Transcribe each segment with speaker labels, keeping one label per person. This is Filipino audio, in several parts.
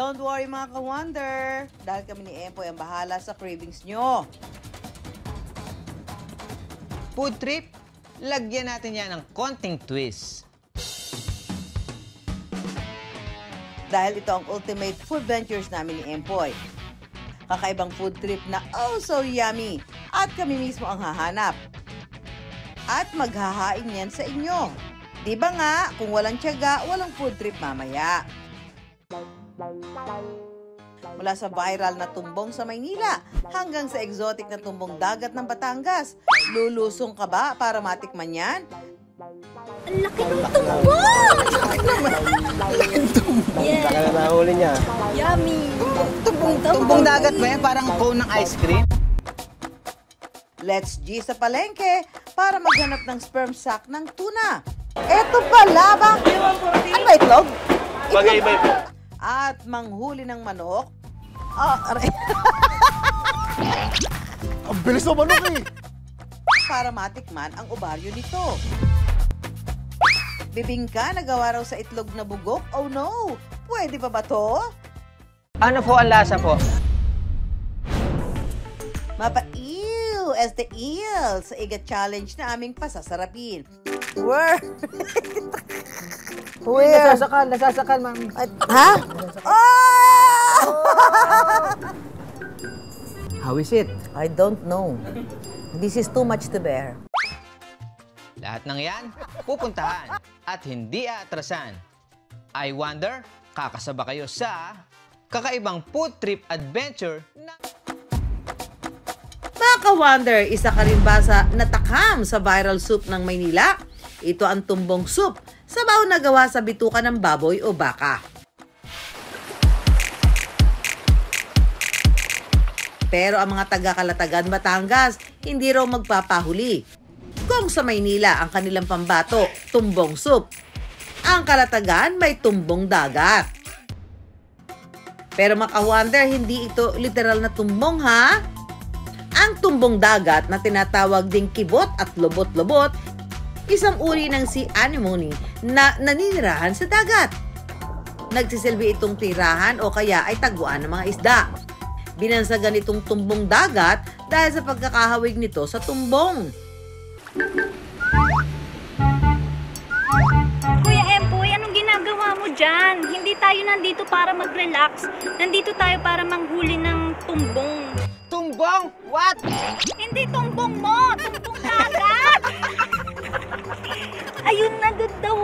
Speaker 1: Don't worry mga ka-wonder, dahil kami ni Empoy ang bahala sa cravings nyo.
Speaker 2: Food trip, lagyan natin yan ng konting twist.
Speaker 1: Dahil ito ang ultimate food ventures namin ni Empoy. Kakaibang food trip na oh so yummy at kami mismo ang hahanap. At maghahain yan sa inyo. Diba nga, kung walang tiyaga, walang food trip mamaya. Mula sa viral na tumbong sa Maynila hanggang sa exotic na tumbong dagat ng Batangas, lulusong ka ba para matikman yan?
Speaker 3: Ang laki ng tumbong!
Speaker 4: Yes. Saka na nahuli niya.
Speaker 3: Yummy!
Speaker 2: Tumbong dagat ba yan? Parang cone ng ice cream?
Speaker 1: Let's G sa palengke para maghanap ng sperm sac ng tuna. Eto pala ba? Ano ba itlog?
Speaker 4: Bagay-bay po.
Speaker 1: At manghuli ng manok. Ah, aray.
Speaker 4: Ang bilis ng manok eh.
Speaker 1: Para matikman ang obaryo nito. Bibingka na gawa raw sa itlog na bugok? Oh no! Pwede pa ba to?
Speaker 2: Ano po ang lasa po?
Speaker 1: Mapaiw as the eel sa iga challenge na aming pasasarapin. Where? Where?
Speaker 2: Nasasakal, mami.
Speaker 1: Ha? Oh!
Speaker 2: How is it?
Speaker 1: I don't know. This is too much to bear.
Speaker 2: Lahat ng yan, pupuntahan at hindi aatrasan. I wonder, kakasaba kayo sa kakaibang food trip adventure na...
Speaker 1: Mga ka-wonder, isa ka rin ba sa natakam sa viral soup ng Maynila? Ito ang tumbong soup, sabaw na gawa sa bituka ng baboy o baka. Pero ang mga taga-Kalatagan, Batangas, hindi raw magpapahuli. Kung sa Maynila ang kanilang pambato, tumbong soup. Ang Kalatagan may tumbong dagat. Pero mga ka-wonder, hindi ito literal na tumbong ha? Ang tumbong dagat na tinatawag ding kibot at lobot-lobot, isang uri ng sea anemone na naninirahan sa dagat. Nagsisilbi itong tirahan o kaya ay taguan ng mga isda. Binansagan itong tumbong dagat dahil sa pagkakahawig nito sa tumbong.
Speaker 3: Kuya Empoy, anong ginagawa mo dyan? Hindi tayo nandito para mag-relax. Nandito tayo para manghuli ng tumbong.
Speaker 2: Tumbong? What?
Speaker 3: Hindi tumbong mo! Tumbong dagat! Ayun na doon daw.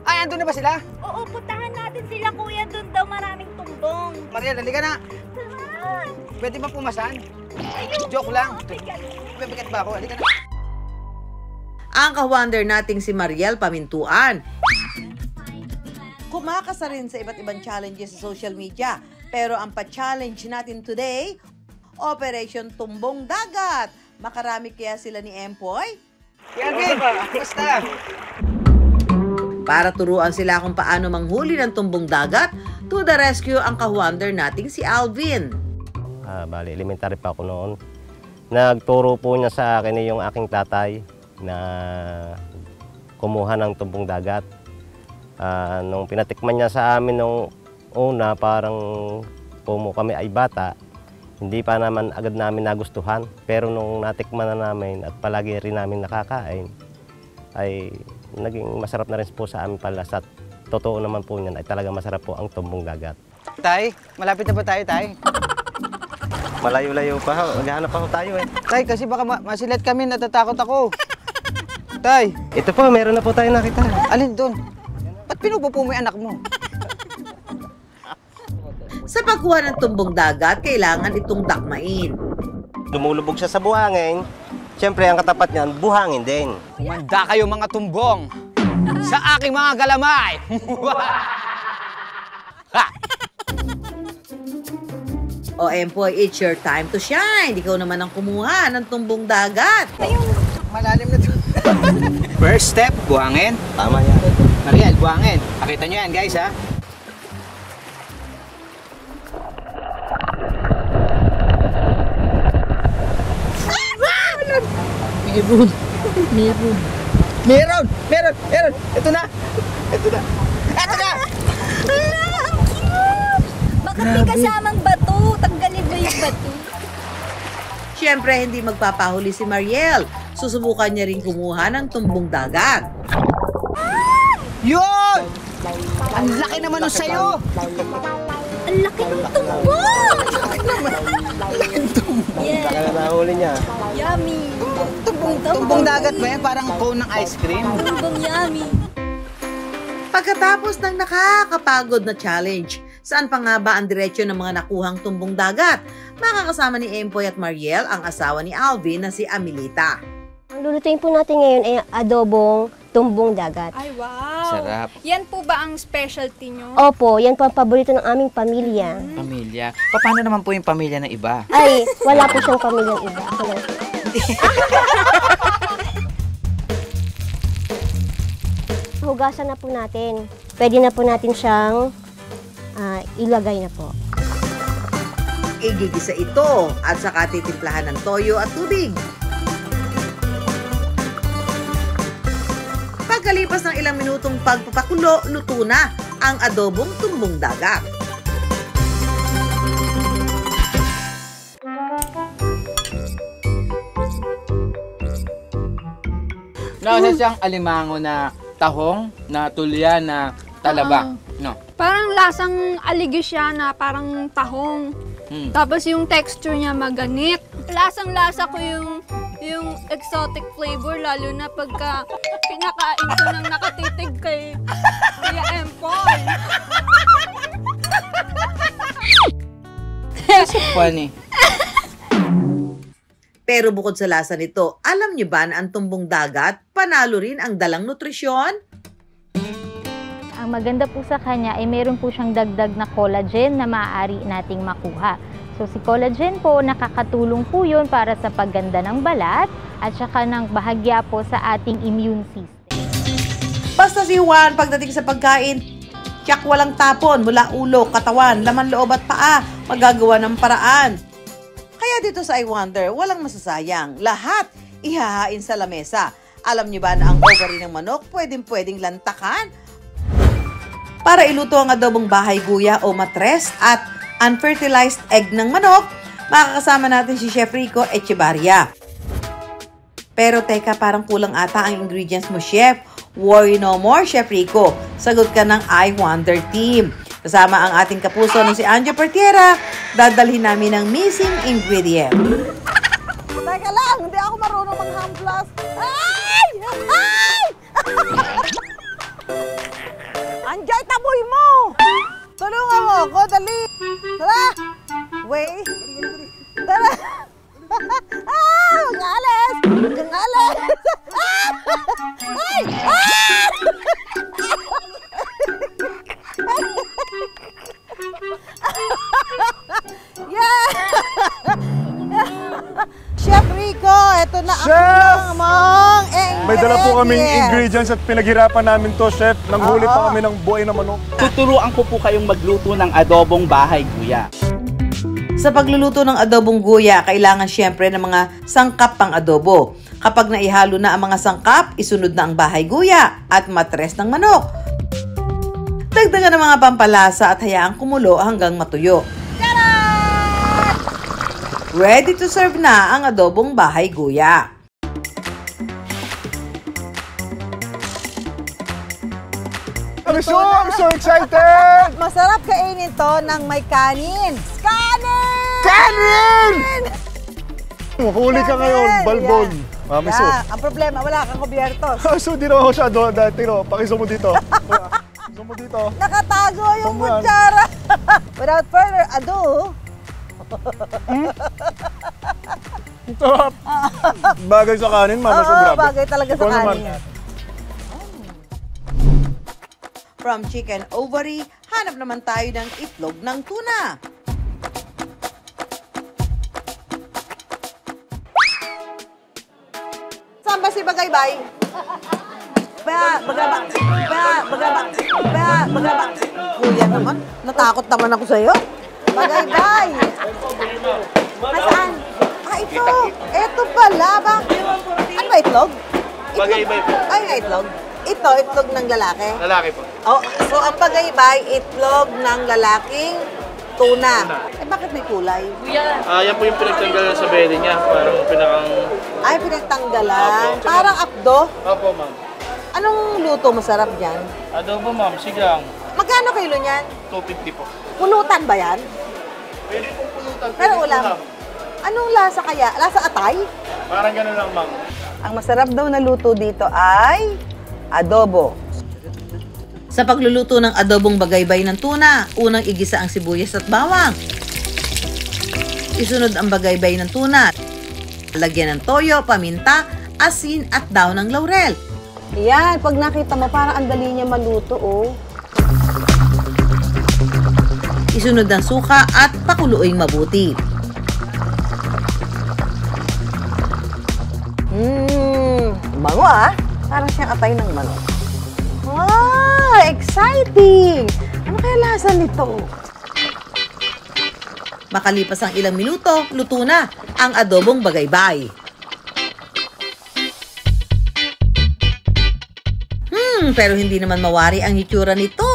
Speaker 2: Ay, andun na ba sila?
Speaker 3: Oo, puntahan natin sila kuya. Doon daw maraming tumbong.
Speaker 2: Mariel, halika na.
Speaker 3: Tara!
Speaker 2: Pwede ba pumasan?
Speaker 3: Ayun.
Speaker 2: Joke lang.
Speaker 3: Bigat.
Speaker 2: Bibigat ba ako? Halika na.
Speaker 1: Ang ka-wonder nating si Mariel Pamintuan. Kumakasa rin sa iba't ibang challenges sa social media. Pero ang pa-challenge natin today, Operation Tumbong Dagat. Makarami kaya sila ni Empoy?
Speaker 2: Kelvin, basta.
Speaker 1: Para turuan sila kung paano manghuli ng tumbong dagat, to the rescue ang ka-wonder nating si Alvin.
Speaker 4: Bali, elementary pa ako noon. Nagturo po niya sa akin yung aking tatay na kumuha ng tumbong dagat. Nung pinatikman niya sa amin nung una, parang kami ay bata, hindi pa naman agad namin nagustuhan. Pero nung natikman na namin at palagi rin namin nakakain, ay naging masarap na rin po sa amin pala. Sa totoo naman po niyan ay talaga masarap po ang tumbong dagat.
Speaker 2: Tay, malapit na ba tayo, Tay?
Speaker 4: Malayo-layo pa, maghahanap pa tayo eh.
Speaker 2: Tay, kasi baka masilat kami, natatakot ako. Tay,
Speaker 4: Ito po, meron na po tayo nakita.
Speaker 2: alin doon? Ba't pinupupo mo yung anak mo?
Speaker 1: Sa pagkuha ng tumbong dagat, kailangan itong dakmain.
Speaker 4: Lumulubog siya sa buhangin. Siyempre, ang katapat niyan, buhangin din.
Speaker 2: Manda kayo mga tumbong sa aking mga galamay. Ha!
Speaker 1: O Empoy, it's your time to shine. Ikaw naman ang kumuha ng tumbong dagat.
Speaker 2: Malalim na to. First step, buhangin.
Speaker 4: Tama yan.
Speaker 2: Mariel, buhangin. Pakita nyo yan, guys, ha? Meron! Meron! Meron! Meron! Meron! Ito na! Ito na! Ito na!
Speaker 3: May kasamang bato. Tanggalin mo yung bato.
Speaker 1: Siyempre, hindi magpapahuli si Mariel. Susubukan niya rin kumuha ng tumbong dagat.
Speaker 2: Yun! Ang laki naman nun sa'yo!
Speaker 3: Ang laki ng tumbong! Yeah.
Speaker 4: Kaya nahuli niya.
Speaker 3: Yummy!
Speaker 2: Tumbong dagat ba yan? Parang cone ng ice cream?
Speaker 3: Tumbong yummy!
Speaker 1: Pagkatapos ng nakakapagod na challenge, saan pa nga ba ang diretsyo ng mga nakuhang tumbong dagat? Makakasama ni Empoy at Mariel ang asawa ni Alvin na si Amelita.
Speaker 5: Ang lulutuin po natin ngayon ay adobong tumbong dagat.
Speaker 6: Ay, wow!
Speaker 2: Sarap.
Speaker 6: Yan po ba ang specialty nyo?
Speaker 5: Opo, yan po ang paborito ng aming pamilya.
Speaker 2: Pamilya. Paano naman po yung pamilya ng iba?
Speaker 5: Ay, wala po siyang pamilyang iba. Ako lang. Hugasan na po natin. Pwede na po natin siyang ilagay na po.
Speaker 1: Igigisa ito at saka titimplahan ng toyo at tubig. Pagkalipas ng ilang minutong pagpapakulo, luto na ang adobong tumbong dagat.
Speaker 7: Nasa siyang alimango na tahong, na tulya, na talaba. No.
Speaker 6: Parang lasang aligi siya na parang tahong. Tapos yung texture niya maganit. Lasang-lasa ko yung exotic flavor, lalo na pagka pinakain ko ng nakatitig kay Kuya Empoy.
Speaker 7: So funny.
Speaker 1: Pero bukod sa lasa nito, alam niyo ba na ang tumbong dagat, panalo rin ang dalang nutrisyon?
Speaker 8: Ang maganda po sa kanya ay meron po siyang dagdag na collagen na maaari nating makuha. So si collagen po, nakakatulong po yun para sa pagganda ng balat at saka ng bahagya po sa ating immune system.
Speaker 1: Basta si Juan, pagdating sa pagkain, tiyak walang tapon mula ulo, katawan, laman loob at paa, magagawa ng paraan. Kaya dito sa I Wonder, walang masasayang. Lahat ihahain sa lamesa. Alam niyo ba na ang ovary ng manok pwedeng lantakan? Para iluto ang adobong bahay guya o matres at unfertilized egg ng manok, makakasama natin si Chef Rico Echevarria. Pero teka, parang kulang ata ang ingredients mo, Chef. Worry no more, Chef Rico. Sagot ka ng I Wonder team. Kasama ang ating kapuso na si Anjo Pertiera, dadalhin namin ang missing ingredient. Teka lang, hindi ako marunong mag-hamplas. Ay! Ay! Anjay, taboy mo! Tulungan mo ako, dali! Tara! Wait! Tara! Huwag alis! Huwag alis! Ay! Ah! Yeah! Chef Rico, eto na ang mong
Speaker 9: May dala po kaming ingredients at pinaghirapan namin to, Chef. Nanghuli pa kami ng buhay na manok.
Speaker 10: Tuturuan ko po kayong magluto ng adobong bahay guya.
Speaker 1: Sa pagluluto ng adobong guya, kailangan siyempre ng mga sangkap pang adobo. Kapag naihalo na ang mga sangkap, isunod na ang bahay guya at matres ng manok. Dagdagan ng mga pampalasa at hayaang kumulo hanggang matuyo. Ready to serve na ang adobong bahay guya.
Speaker 9: I'm so excited!
Speaker 1: Masarap kainin to ng may kanin. Kanin!
Speaker 9: Kanin! Huli ka ngayon, balbon. Mami, so.
Speaker 1: Ang problema, wala kang kubyerto.
Speaker 9: So, di naman ako siya doon dati, no? Pakiso mo dito. Pakiso mo dito.
Speaker 1: Nakatago yung
Speaker 9: Saan mo yan?
Speaker 1: kutsara. Without further ado,
Speaker 9: Sarap. Bagay sa kanin, Mama, so grabe.
Speaker 1: bagay talaga sa
Speaker 9: Ikaw naman.
Speaker 1: kanin. From chicken ovary, hanap naman tayo ng itlog ng tuna. Saan ba si Bagaybay? Bagabak. Kuya naman, natakot naman ako sa'yo. Bagaybay. Nasaan? Ito. Ito pala. Ano ba itlog?
Speaker 10: Bagaybay po.
Speaker 1: Ay, itlog. Ito, itlog ng lalaki.
Speaker 10: Lalaki po.
Speaker 1: Oh, so ang bagaybay, itlog ng lalaking Tuna. Eh, bakit may kulay?
Speaker 10: Yan po yung pinagtanggalan sa belly niya. Parang pinakang...
Speaker 1: Ay, pinagtanggalan.
Speaker 10: Opo.
Speaker 1: Parang apdo.
Speaker 10: Opo, ma'am.
Speaker 1: Anong luto masarap dyan?
Speaker 10: Adobo, ma'am. Sigang.
Speaker 1: Magkano kilo niyan?
Speaker 10: 250 po.
Speaker 1: Pulutan ba yan?
Speaker 10: Pwede pong pulutan.
Speaker 1: Pero ulam. Anong lasa kaya? Lasa atay?
Speaker 10: Parang gano'n lang, ma'am.
Speaker 1: Ang masarap daw na luto dito ay adobo. Sa pagluluto ng adobong bagaybay ng tuna, unang igisa ang sibuyas at bawang. Isunod ang bagaybay ng tuna. Lagyan ng toyo, paminta, asin at daon ng laurel. Yan, pag nakita mo, parang ang dali niya maluto, oh. Isunod ang suka at pakuluing mabuti. Bango ah. Parang siyang atay ng manok. Wow! Exciting! Ano kaya lasa nito? Makalipas ang ilang minuto, luto na ang adobong bagaybay. Pero hindi naman mawari ang itsura nito.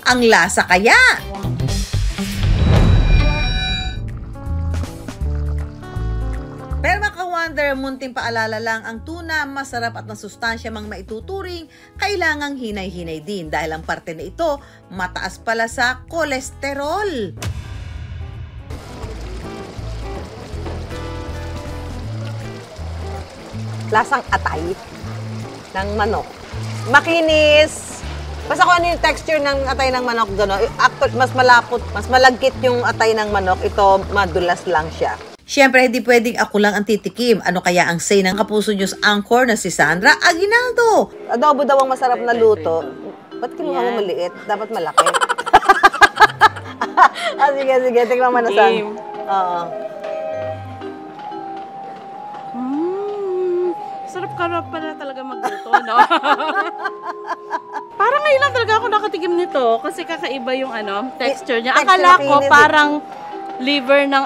Speaker 1: Ang lasa kaya? Pero maka-wonder, munting paalala lang, ang tuna, masarap at masustansya mang maituturing, kailangang hinay-hinay din dahil ang parte na ito, mataas pala sa kolesterol. Lasang atay ng manok. Makinis. Basta kung ano yung texture ng atay ng manok, gano'n. Actually, mas malapot, mas malagkit yung atay ng manok. Ito, madulas lang siya. Siyempre, hindi pwedeng ako lang ang titikim. Ano kaya ang say ng Kapuso News anchor na si Sandra Aguinaldo? Adobo daw ang masarap na luto. Ba't kinuha mo maliit? Dapat malaki. Sige. Tingnan mo na, Sandra. Oo.
Speaker 11: Sarap ka pala talaga magluto, no? Parang ngayon lang talaga ako nakatikim nito kasi kakaiba yung texture niya. Akala ko parang liver ng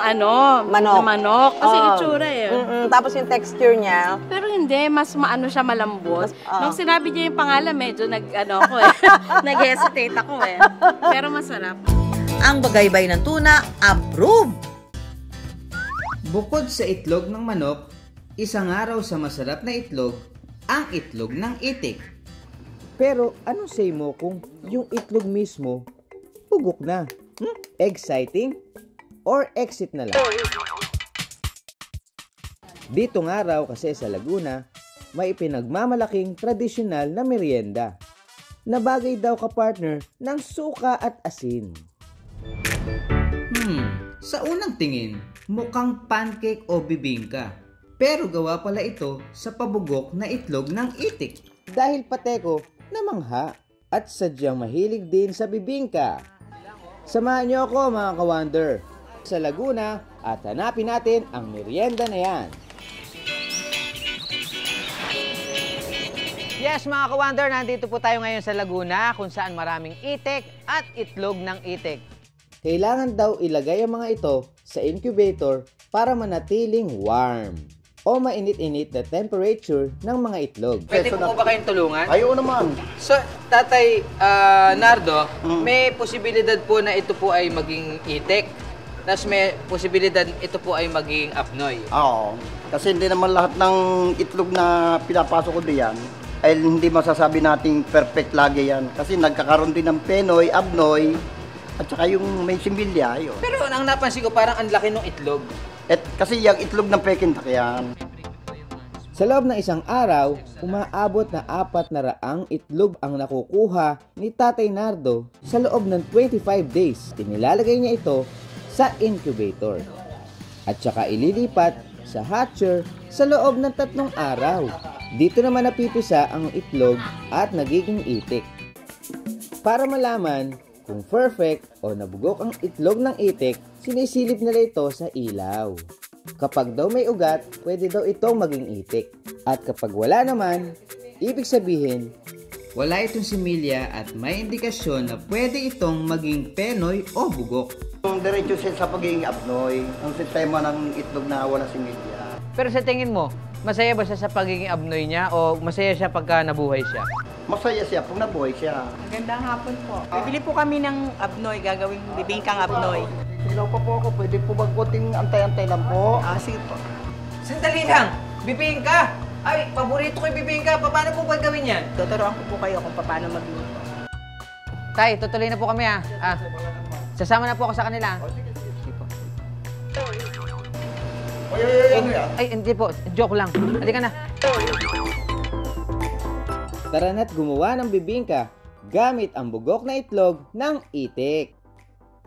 Speaker 11: manok. Kasi itsura eh.
Speaker 1: Tapos yung texture niya.
Speaker 11: Pero hindi, mas maano siya malambot. Nung sinabi niya yung pangalan, medyo nag-hesitate ako eh. Pero masarap.
Speaker 1: Ang bagaybay ng tuna, approve!
Speaker 2: Bukod sa itlog ng manok, isang araw sa masarap na itlog, ang itlog ng itik.
Speaker 12: Pero anong say mo kung yung itlog mismo, bugok na? Exciting? Or exit na lang? Dito nga raw kasi sa Laguna, may pinagmamalaking tradisyonal na merienda na bagay daw ka-partner ng suka at asin.
Speaker 2: Sa unang tingin, mukhang pancake o bibingka. Pero gawa pala ito sa pabugok na itlog ng itik.
Speaker 12: Dahil pateko, namangha at sadyang mahilig din sa bibingka. Samahan niyo ako mga ka-wonder sa Laguna at hanapin natin ang merienda na yan.
Speaker 2: Yes mga ka-wonder, nandito po tayo ngayon sa Laguna kung saan maraming itik at itlog ng itik.
Speaker 12: Kailangan daw ilagay ang mga ito sa incubator para manatiling warm o mainit-init na temperature ng mga itlog.
Speaker 2: Pwede po ba kayong tulungan?
Speaker 9: Ayaw naman.
Speaker 2: So, Tatay Nardo, may posibilidad po na ito po ay maging itik. Tapos may posibilidad ito po ay maging apnoy.
Speaker 13: Oo. Kasi hindi naman lahat ng itlog na pinapasok ko diyan ay hindi masasabi nating perfect lagi yan. Kasi nagkakaroon din ng penoy, apnoy, at saka yung may simbilya. Yun.
Speaker 2: Pero ang napansin ko, parang ang laki ng itlog.
Speaker 13: Kasi yung itlog ng Pekintak yan.
Speaker 12: Sa loob ng isang araw, umaabot na 400 itlog ang nakukuha ni Tatay Nardo sa loob ng 25 days. Inilalagay niya ito sa incubator at saka ililipat sa hatcher sa loob ng 3 araw. Dito naman napipisa ang itlog at nagiging itik. Para malaman kung perfect o nabugok ang itlog ng itik, sinisilip nila ito sa ilaw. Kapag daw may ugat, pwede daw itong maging itik. At kapag wala naman, ibig sabihin,
Speaker 2: wala itong similya at may indikasyon na pwede itong maging penoy o bugok.
Speaker 13: Yung diretso sa pagiging apnoy, ang sistema ng itlog na wala similya.
Speaker 2: Pero sa tingin mo, masaya ba siya sa pagiging apnoy niya o masaya siya pagka nabuhay siya?
Speaker 13: masaya siya pag nabuhay siya.
Speaker 14: Magandang hapon po. Bibili po kami ng abnoy, gagawing bibingkang abnoy.
Speaker 13: Silaw pa po ako, pwede po ba konting antay-antay lang po?
Speaker 14: Sige po.
Speaker 2: Sandali lang! Bibingka! Ay, paborito ko yung bibingka. Paano po ba gawin yan?
Speaker 14: Tuturuan ko po kayo kung paano magluto.
Speaker 2: Tay, tutuloy na po kami sasama na po ako sa kanila. Sige po. Ay, hindi po. Joke lang. Halika na.
Speaker 12: Tara na't gumawa ng bibingka gamit ang bugok na itlog ng itik.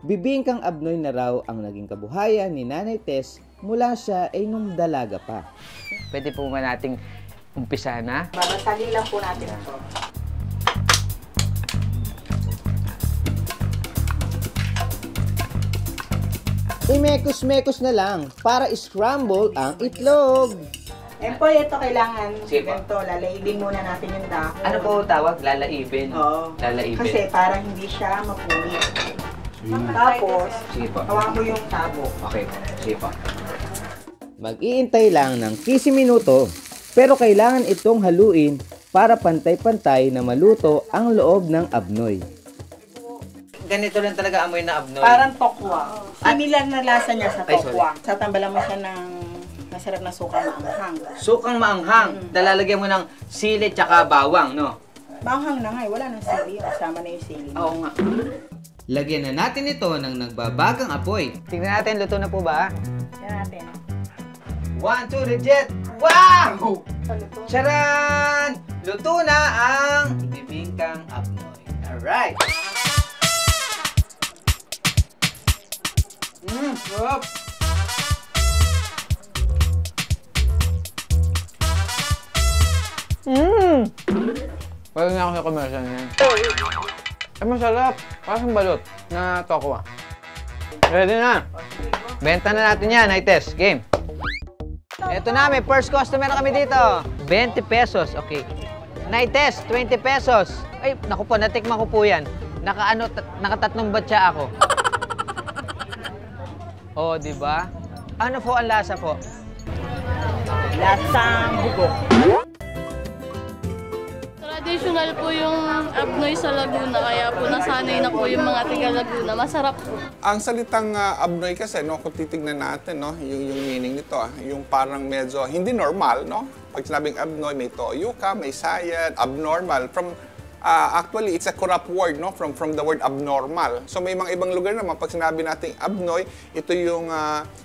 Speaker 12: Bibingkang abnoy na raw ang naging kabuhayan ni Nanay Tess mula siya ay nung dalaga pa.
Speaker 2: Pwede po ba nating umpisa na?
Speaker 14: Babasagin lang po natin ito.
Speaker 12: Imekos-mekos na lang para scramble ang itlog.
Speaker 14: Empoy, ito kailangan ganito, lalaibin muna natin yung dahon.
Speaker 2: Ano po tawag? Lalaibin?
Speaker 14: Oo.
Speaker 2: Lalaibin.
Speaker 14: Kasi para hindi siya mapunit. Tapos,
Speaker 2: sige po.
Speaker 14: hawakan mo yung tabo.
Speaker 2: Okay, sige po.
Speaker 12: Mag-iintay lang ng 15 minuto, pero kailangan itong haluin para pantay-pantay na maluto ang loob ng abnoy.
Speaker 2: Ganito lang talaga amoy na abnoy.
Speaker 14: Parang tokwa. Similar na lasa niya sa tokwa. Tatambalan mo siya ng masarap na sukang maanghang.
Speaker 2: Sukang maanghang. Lalagyan mo ng sili tsaka bawang, no?
Speaker 14: Maanghang na nga, wala nang sili. Kasama na yung sili.
Speaker 2: Oo nga.
Speaker 12: Lagyan na natin ito ng nagbabagang apoy.
Speaker 2: Tingnan natin, luto na po ba?
Speaker 14: Yan natin.
Speaker 2: 1, 2, reject! Wow! Charan! Luto na ang bibingkang abnoy. Alright! Sarap! Pwede na ako sa commercial niyan. Ay, masarap. Parang balot na tokwa. Ready na. Benta na natin yan, Nites. Game. Ito na, may first customer na kami dito. 20 pesos. Okay. Nites, 20 pesos. Ay, naku po, natikman ko po yan. Nakatatlong batya ako. Oh, di ba? Ano po ang lasa po?
Speaker 14: Lasang bugok.
Speaker 15: Traditional po yung abnoy sa Laguna, kaya po nasanay na po yung mga tiga Laguna. Masarap po.
Speaker 16: Ang salitang abnoy kasi, no, kung titignan natin, no, yung meaning nito, yung parang medyo hindi normal, no? Pag sinabing abnoy, may toyo ka, may sayad, abnormal. Actually, it's a corrupt word, no, from the word abnormal. So may mga ibang lugar naman, pag sinabi nating abnoy, ito yung,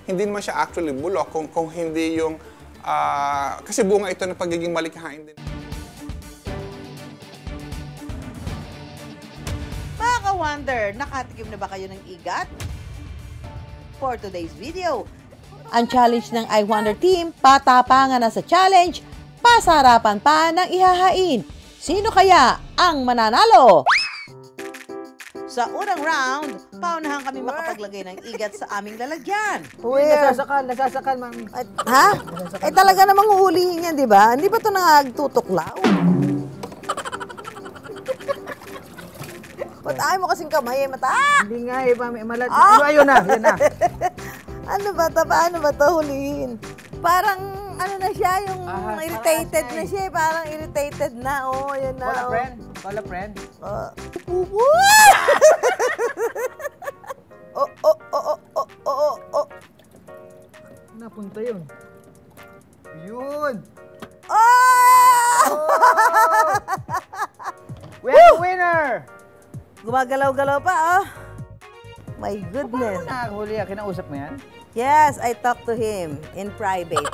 Speaker 16: hindi naman siya actually bulok, kung hindi yung, kasi bunga ito ng pagiging malikhain din.
Speaker 1: Mga ka-wonder, nakatikim na ba kayo ng igat? For today's video, ang challenge ng I Wonder Team, patapangan na sa challenge, pasarapan pa ng ihahain. Sino kaya ang mananalo? Sa unang round, paunahan kami makapaglagay ng igat sa aming lalagyan.
Speaker 2: Nasasakal, ma'am.
Speaker 1: Ha? Eh talaga namang uhulihin yan, di ba? Hindi ba ito nagtutuklaw? Ba't ayaw mo kasing kamay, mata?
Speaker 2: Hindi nga, malat. Ayun na, yan na.
Speaker 1: Ano ba ito? Paano ba ito hulihin? Parang, ano na siya, yung irritated na siya. Parang irritated na. Oh, yan na.
Speaker 2: Call a friend. Call a friend. Napunta yun. Yun!
Speaker 1: Oh!
Speaker 2: We have a winner!
Speaker 1: Gumagalaw-galaw pa, oh. My goodness.
Speaker 2: Nakahuli, kinausap mo yan?
Speaker 1: Yes, I talked to him in private.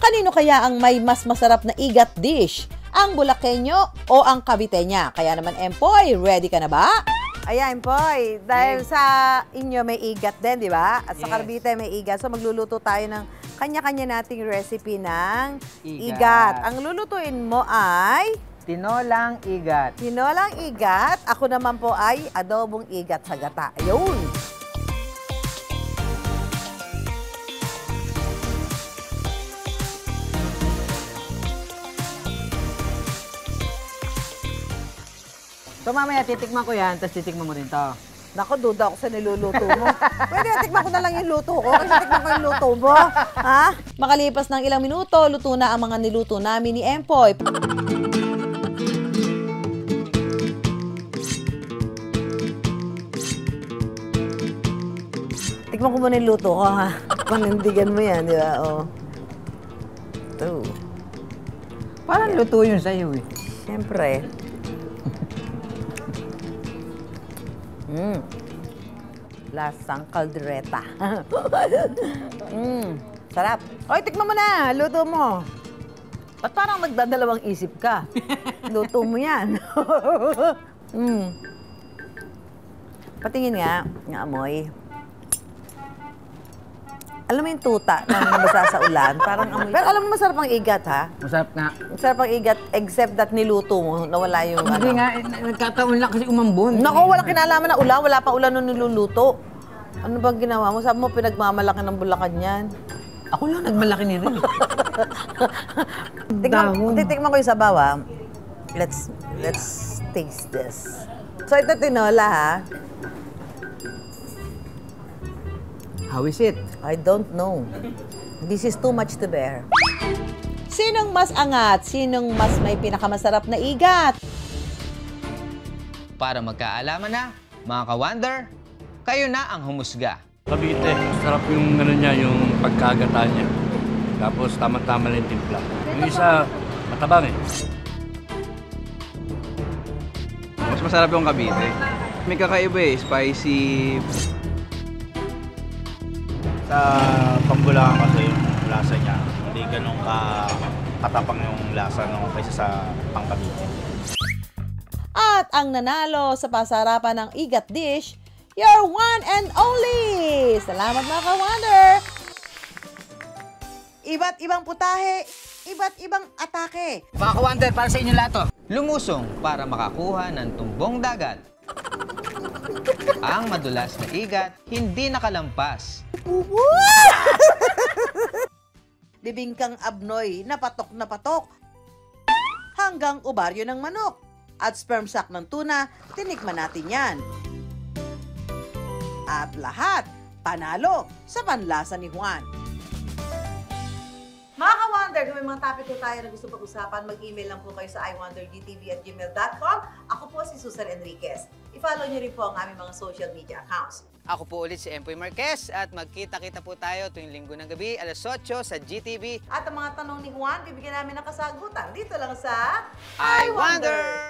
Speaker 1: Kanino kaya ang may mas masarap na igat dish? Ang Bulakenyo o ang Caviteña? Kaya naman, Empoy, ready ka na ba? Ayan, Empoy, dahil sa inyo may igat din, di ba? At sa Cavite may igat. So magluluto tayo ng kanya-kanya nating recipe ng igat. Ang lulutuin mo ay...
Speaker 2: Tinolang igat.
Speaker 1: Tinolang igat. Ako naman po ay adobong igat sa gata. Ayun.
Speaker 2: So mamaya titikman ko yan, tapos titikman mo rin to.
Speaker 1: Naku, duda ako sa niluluto mo. Pwede tikman ko na lang yung luto ko kasi tikman ko yung luto mo. Ha? Makalipas ng ilang minuto, luto na ang mga niluto namin ni Empoy. Tikman ko muna yung luto ko, ha? Panindigan mo yan, di ba? Oh. Ito.
Speaker 2: Parang luto yun sa'yo eh.
Speaker 1: Siyempre. Lasang kaldereta. Sarap. Oy, tikman mo na. Luto mo. Ba't parang nagdadalawang isip ka? Luto mo yan. Patingin nga, nga amoy. Alam mo yung tuta na nabasa sa ulan? Parang amoy. Pero alam mo masarap ang igat, ha?
Speaker 2: Masarap nga.
Speaker 1: Masarap ang igat, except that niluto mo, nawala yung
Speaker 2: Hindi nga, nagkataon lang kasi umambon.
Speaker 1: Naku, walang kinalaman na ulan. Wala pa ulan nung niluluto. Ano bang ginawa mo? Sabi mo, pinagmamalaki ng Bulacan yan.
Speaker 2: Ako lang nagmalaki ni Rin.
Speaker 1: Titikman ko yung sabaw, ha? Let's taste this. So, ito tinola, ha?
Speaker 2: How is it?
Speaker 1: I don't know. This is too much to bear. Sinong mas angat? Sinong mas may pinakamasarap na igat?
Speaker 2: Para magkaalaman na, mga ka-wonder, kayo na ang humusga.
Speaker 17: Cavite, sarap yung ano niya, yung pagkagata niya. Tapos tama-tama lang yung timpla. Yung isa, matabang eh.
Speaker 18: Mas masarap yung Cavite. May kakaiba eh, spicy.
Speaker 10: Sa Pambulacan kasi yung lasa niya, hindi ganun katapang yung lasa nung kaysa sa pang-Cavite.
Speaker 1: At ang nanalo sa pasarapan ng igat dish, your one and only! Salamat mga ka-wonder! Iba't ibang putahe, iba't ibang atake.
Speaker 2: Mga ka-wonder, para sa inyo lahat to. Lumusong para makakuha ng tumbong dagat. Ang madulas na igat, hindi nakalampas.
Speaker 1: Bibingkang abnoy na patok hanggang ubaryo ng manok. At sperm sac ng tuna, tinikman natin yan. At lahat, panalo sa panlasa ni Juan. Mga ka-wonder, kung may mga topic po tayo na gusto pag-usapan, mag-email lang po kayo sa iwondergtv@gmail.com. Ako po si Susan Enriquez. I-follow niyo rin po ang aming mga social media accounts.
Speaker 2: Ako po ulit si Empoy Marquez at magkita-kita po tayo tuwing linggo ng gabi, alas 8 sa GTV.
Speaker 1: At ang mga tanong ni Juan, bibigyan namin ng kasagutan dito lang sa
Speaker 2: I Wonder!